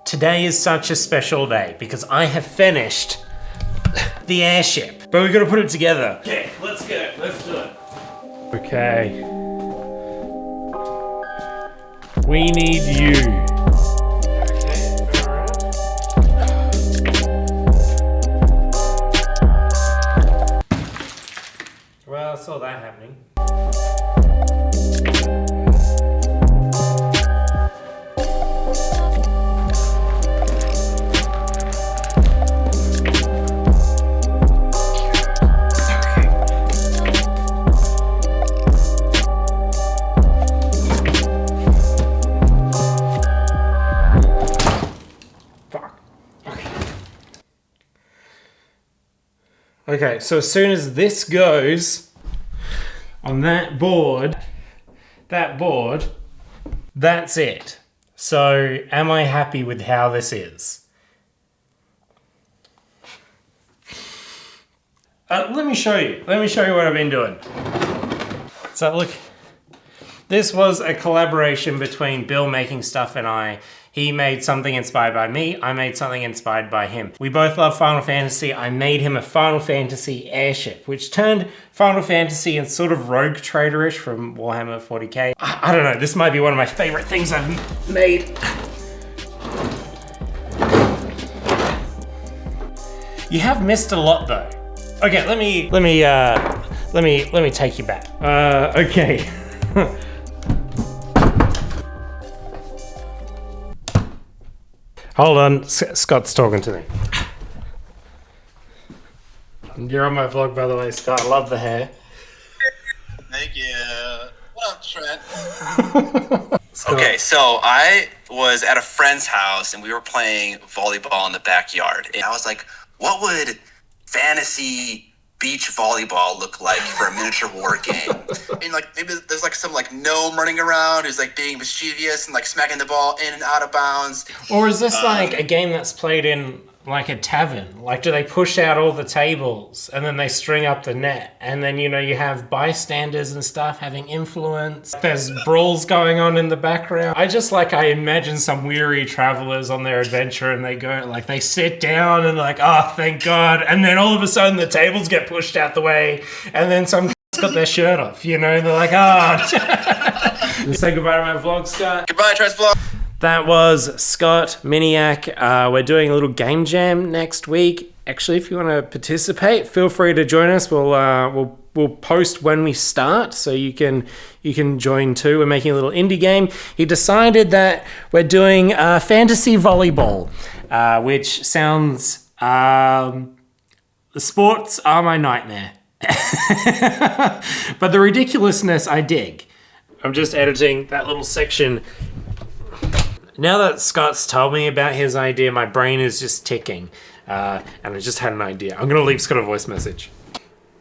Today is such a special day because I have finished the airship. But we're gonna put it together. Okay, let's go. Let's do it. Okay. We need you. Well, I saw that happening. Okay, so as soon as this goes on that board, that's it. So am I happy with how this is? Let me show you what I've been doing. So look, this was a collaboration between Bill making stuff and I. He made something inspired by me, I made something inspired by him. We both love Final Fantasy. I made him a Final Fantasy airship, which turned Final Fantasy and sort of Rogue Trader-ish from Warhammer 40k. I don't know, this might be one of my favorite things I've made. You have missed a lot though. Okay, let me take you back. Okay. Hold on, Scott's talking to me. You're on my vlog, by the way, Scott. I love the hair. Thank you. What up, Trent? Okay, so I was at a friend's house and we were playing volleyball in the backyard. And I was like, what would fantasy beach volleyball look like for a miniature war game? And like maybe there's like some like gnome running around who's like being mischievous and like smacking the ball in and out of bounds. Or is this like a game that's played in like a tavern? Like do they push out all the tables and then they string up the net and then you know you have bystanders and stuff having influence? There's brawls going on in the background. I imagine some weary travelers on their adventure and they go like they sit down and like, oh thank God, and then all of a sudden the tables get pushed out the way and then some got their shirt off, you know, and they're like, oh. Say goodbye to my vlog, Scott. Goodbye, Trent's vlog. That was Scott, Miniac. We're doing a little game jam next week. Actually, if you want to participate, feel free to join us. We'll post when we start, so you can join too. We're making a little indie game. He decided that we're doing fantasy volleyball, which sounds the sports are my nightmare. But the ridiculousness I dig. I'm just editing that little section. Now that Scott's told me about his idea, my brain is just ticking. And I just had an idea. I'm going to leave Scott a voice message.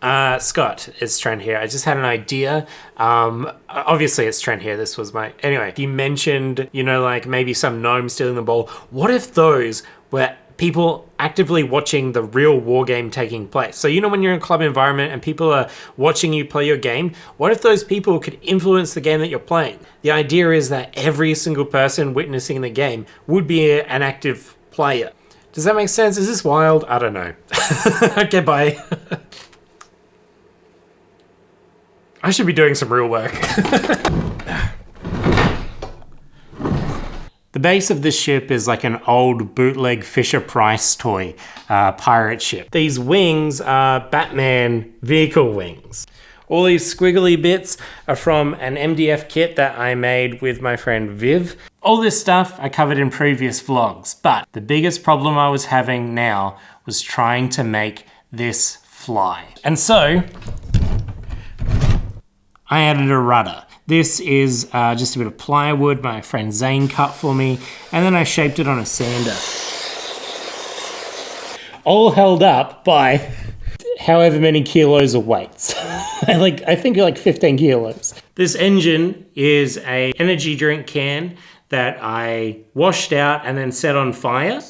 Scott, it's Trent here. I just had an idea. Obviously, it's Trent here. This was my... Anyway, you mentioned, you know, like maybe some gnome stealing the ball. What if those were people actively watching the real war game taking place? So you know when you're in a club environment and people are watching you play your game, what if those people could influence the game that you're playing? The idea is that every single person witnessing the game would be an active player. Does that make sense? Is this wild? I don't know. Okay, bye. I should be doing some real work. The base of this ship is like an old bootleg Fisher-Price toy pirate ship. These wings are Batman vehicle wings. All these squiggly bits are from an MDF kit that I made with my friend Viv. All this stuff I covered in previous vlogs, but the biggest problem I was having now was trying to make this fly. And so I added a rudder. This is just a bit of plywood my friend Zane cut for me, and then I shaped it on a sander. All held up by however many kilos of weights. I think like 15 kilos. This engine is a energy drink can that I washed out and then set on fire.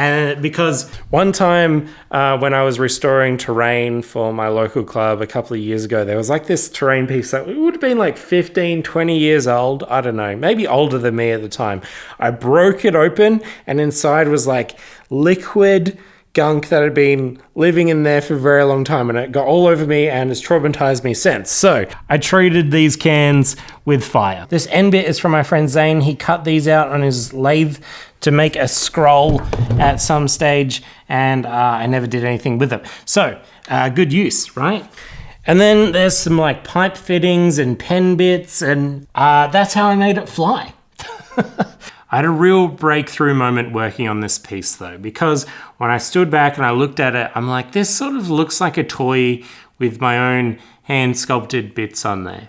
And because one time when I was restoring terrain for my local club a couple of years ago, there was like this terrain piece that would have been like 15, 20 years old. I don't know, maybe older than me at the time. I broke it open and inside was like liquid gunk that had been living in there for a very long time, and it got all over me and has traumatized me since. So I treated these cans with fire. This end bit is from my friend Zane. He cut these out on his lathe to make a scroll at some stage, and I never did anything with it. So good use, right? And then there's some like pipe fittings and pen bits, and that's how I made it fly. I had a real breakthrough moment working on this piece though, because when I stood back and I looked at it, I'm like, this sort of looks like a toy with my own hand sculpted bits on there.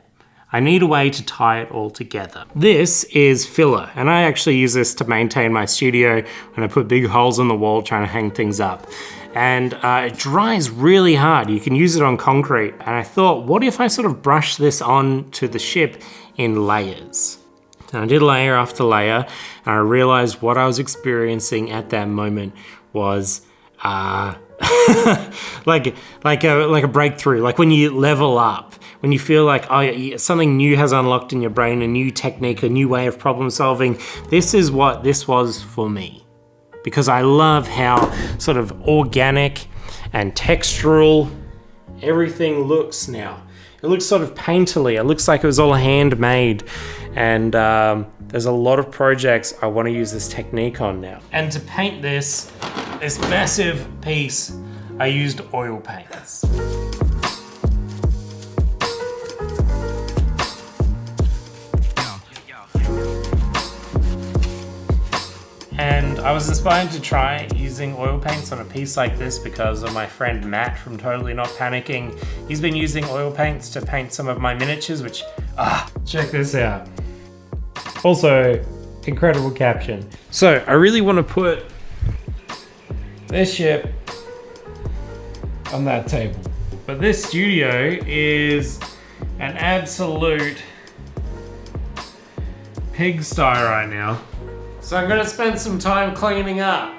I need a way to tie it all together. This is filler, and I actually use this to maintain my studio when I put big holes in the wall trying to hang things up. And it dries really hard. You can use it on concrete. And I thought, what if I sort of brush this on to the ship in layers? And I did layer after layer, and I realized what I was experiencing at that moment was like a breakthrough, like when you level up, when you feel like something new has unlocked in your brain, a new technique, a new way of problem solving. This is what this was for me, because I love how sort of organic and textural everything looks now. It looks sort of painterly. It looks like it was all handmade. And there's a lot of projects I want to use this technique on now. And to paint this massive piece, I used oil paints. And I was inspired to try using oil paints on a piece like this because of my friend Matt from Totally Not Panicking. He's been using oil paints to paint some of my miniatures, which, check this out. Also, incredible caption. So I really want to put this ship on that table. But this studio is an absolute pigsty right now. So I'm gonna spend some time cleaning up.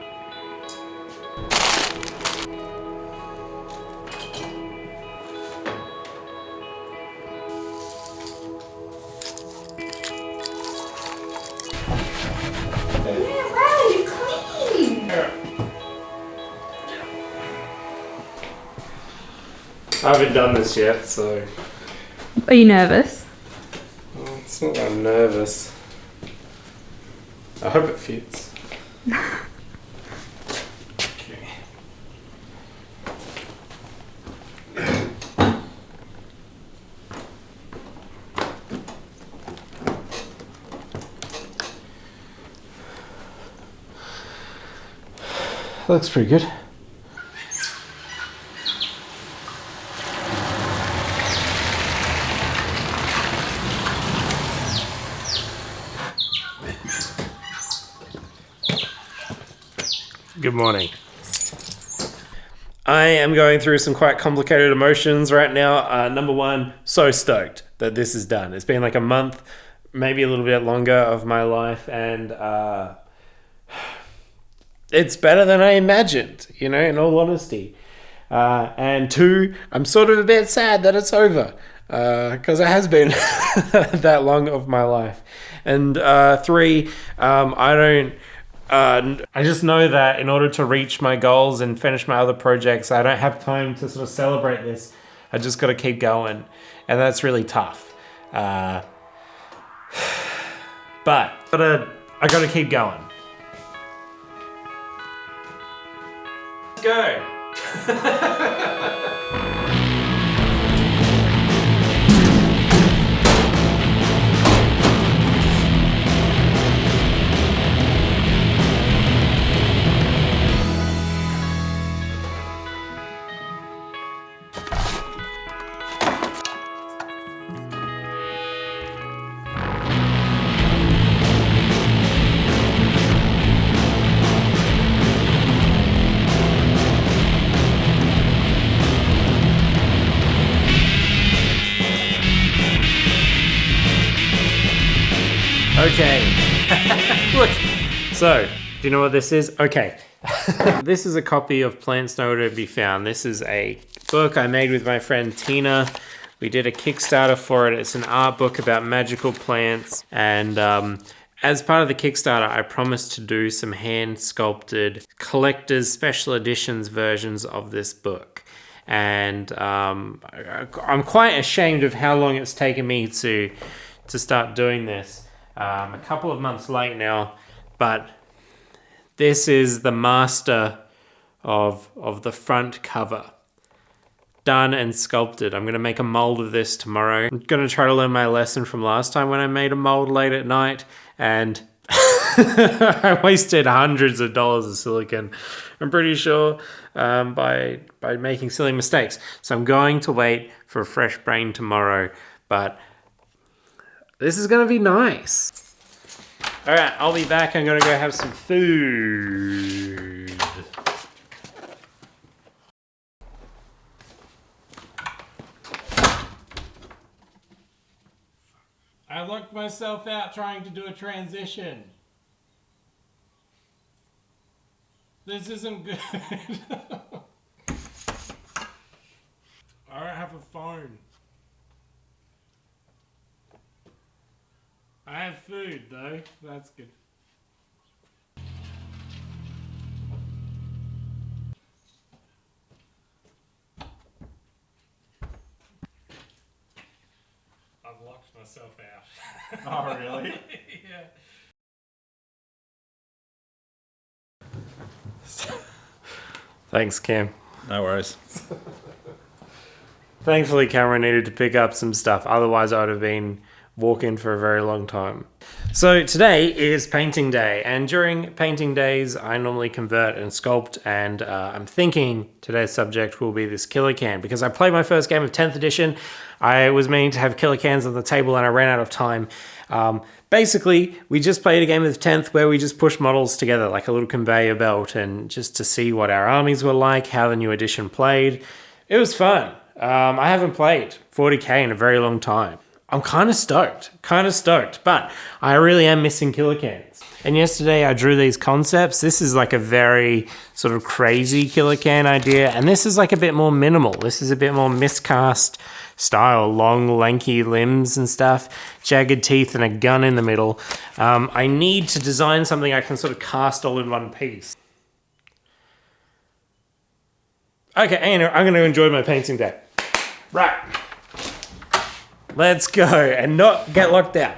I haven't done this yet, so... Are you nervous? Well, it's not that I'm nervous. I hope it fits. Okay. Looks pretty good. Good morning. I am going through some quite complicated emotions right now. Number one, so stoked that this is done. It's been like a month, maybe a little bit longer of my life, and it's better than I imagined, you know, in all honesty. And two, I'm sort of a bit sad that it's over, because it has been that long of my life. And three, I just know that in order to reach my goals and finish my other projects, I don't have time to sort of celebrate this. I just got to keep going, and that's really tough. But I gotta keep going. Let's go. Okay. Look. So, do you know what this is? Okay. This is a copy of Plants Nowhere to Be Found. This is a book I made with my friend Tina. We did a Kickstarter for it. It's an art book about magical plants. And as part of the Kickstarter, I promised to do some hand-sculpted collector's special editions versions of this book. And I'm quite ashamed of how long it's taken me to start doing this. A couple of months late now, but this is the master of the front cover. Done and sculpted. I'm going to make a mold of this tomorrow. I'm going to try to learn my lesson from last time when I made a mold late at night and I wasted hundreds of dollars of silicone, I'm pretty sure, by making silly mistakes. So I'm going to wait for a fresh brain tomorrow, but this is going to be nice. All right, I'll be back. I'm going to go have some food. I locked myself out trying to do a transition. This isn't good. I don't have a phone. I have food though, that's good. I've locked myself out. Oh, really? Yeah. Thanks, Cam. No worries. Thankfully, Cameron needed to pick up some stuff. Otherwise, I would have been walking for a very long time. So today is painting day, and during painting days, I normally convert and sculpt, and I'm thinking today's subject will be this killer can, because I played my first game of 10th edition. I was meaning to have killer cans on the table, and I ran out of time. Basically, we just played a game of 10th where we just pushed models together like a little conveyor belt, and just to see what our armies were like, how the new edition played. It was fun. I haven't played 40k in a very long time. I'm kind of stoked, but I really am missing killer cans. And yesterday I drew these concepts. This is like a very sort of crazy killer can idea, and this is like a bit more minimal. This is a bit more Miscast style, long lanky limbs and stuff, jagged teeth and a gun in the middle. I need to design something I can sort of cast all in one piece. Okay, anyway, I'm going to enjoy my painting day. Right. Let's go and not get locked out.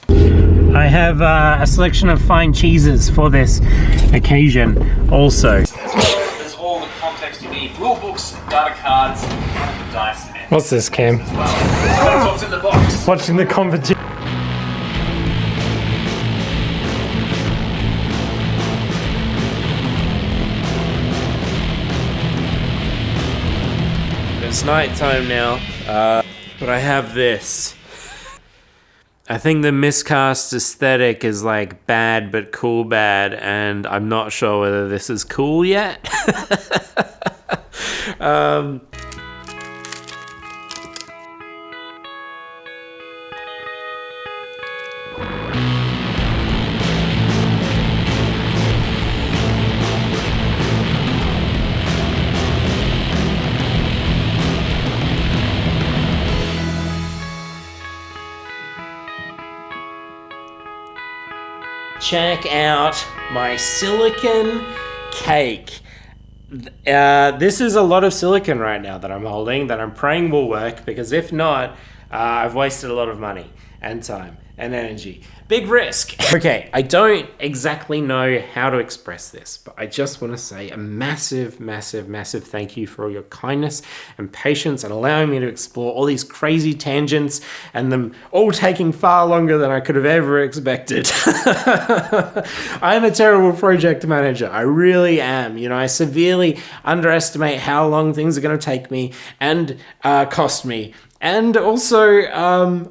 I have a selection of fine cheeses for this occasion also. There's all the context you need. Rule books, data cards, and dice. What's this, Cam? That's what's in the box. Watching the competition. It's night time now, but I have this. I think the Miscast aesthetic is like bad but cool bad, and I'm not sure whether this is cool yet. Check out my silicon cake. This is a lot of silicon right now that I'm holding, that I'm praying will work, because if not, I've wasted a lot of money and time and energy. Big risk. Okay, I don't exactly know how to express this, but I just want to say a massive, massive, massive thank you for all your kindness and patience and allowing me to explore all these crazy tangents, and them all taking far longer than I could have ever expected. I'm a terrible project manager. I really am. You know, I severely underestimate how long things are going to take me and cost me. And also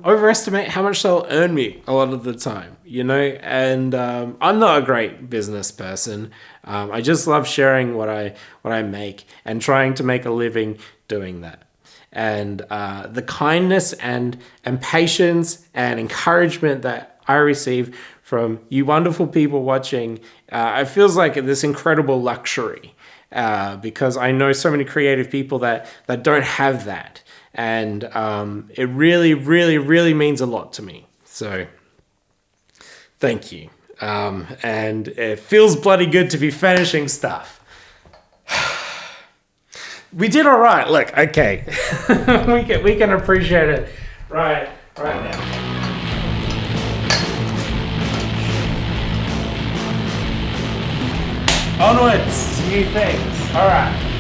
overestimate how much they'll earn me a lot of the time, you know? And I'm not a great business person. I just love sharing what I make and trying to make a living doing that. And the kindness and patience and encouragement that I receive from you wonderful people watching, it feels like this incredible luxury because I know so many creative people that don't have that. And it really, really, really means a lot to me. So thank you. And it feels bloody good to be finishing stuff. We did all right. Look, okay. we can appreciate it right now. Onwards, new things. All right.